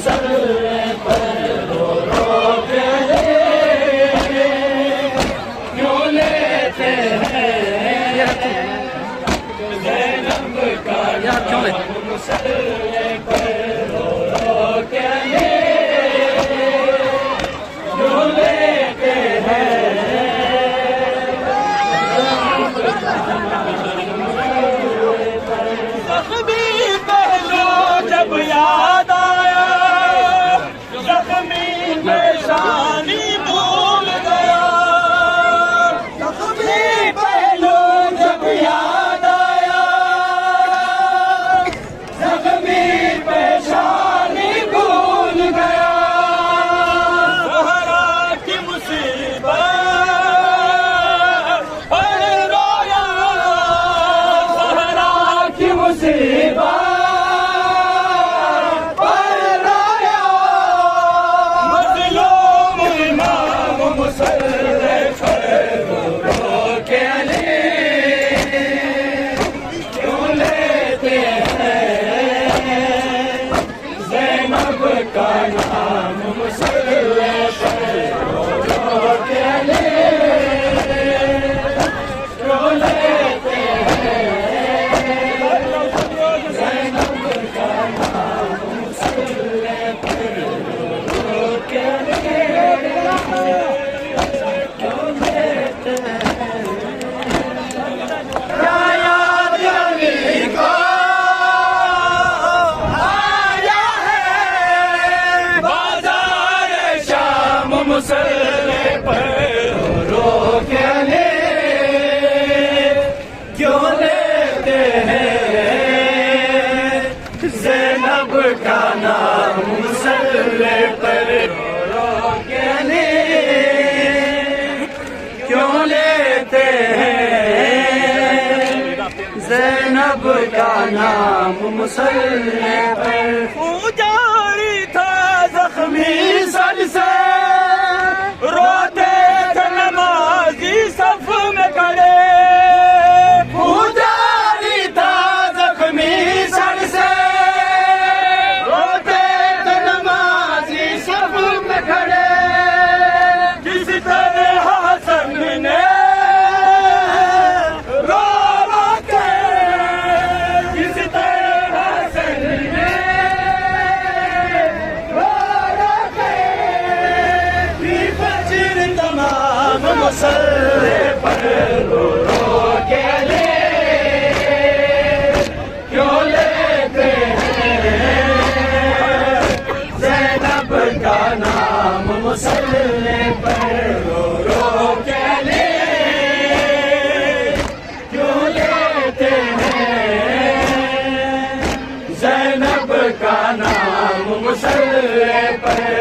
मुसल्ले पर रो रो के क्यों लेते हैं ज़ैनब का नाम मुसल्ले पर रो रो के क्यों लेते हैं। ज़ख्मी पहलू जब याद आया, ज़ख्मी पेशानी भूल गया। ज़ख्मी पहलू जब याद आया, ज़ख्मी पेशानी भूल गया। ज़हरा की मुसीबत पर रोया, ज़हरा की मुसीबत मुसल्ले पर रो रो के क्यों लेते हैं ज़ैनब का नाम मुसल्ले पर रो रो के क्यों लेते हैं ज़ैनब का नाम मुसल्ले पर रो रो के मुसल्ले पर रो के क्यों लेते हैं ज़ैनब का नाम मुसल्ले पर रो के क्यों लेते हैं ज़ैनब का नाम मुसल्ले पर। उजाड़ी था ज़ख्मी सर से, रोते थे नमाज़ी सफ में खड़े। उजाड़ी था ज़ख्मी सर से, रोते थे नमाज़ी सफ में खड़े। किस तरह हसन ने रो रो के, किस तरह हसन ने रो रो के तमाम मुसल्ले पर रो रो के क्यों लेते हैं ज़ैनब का नाम मुसल्ले पर रो रो के क्यों लेते हैं ज़ैनब का नाम मुसल्ले पर।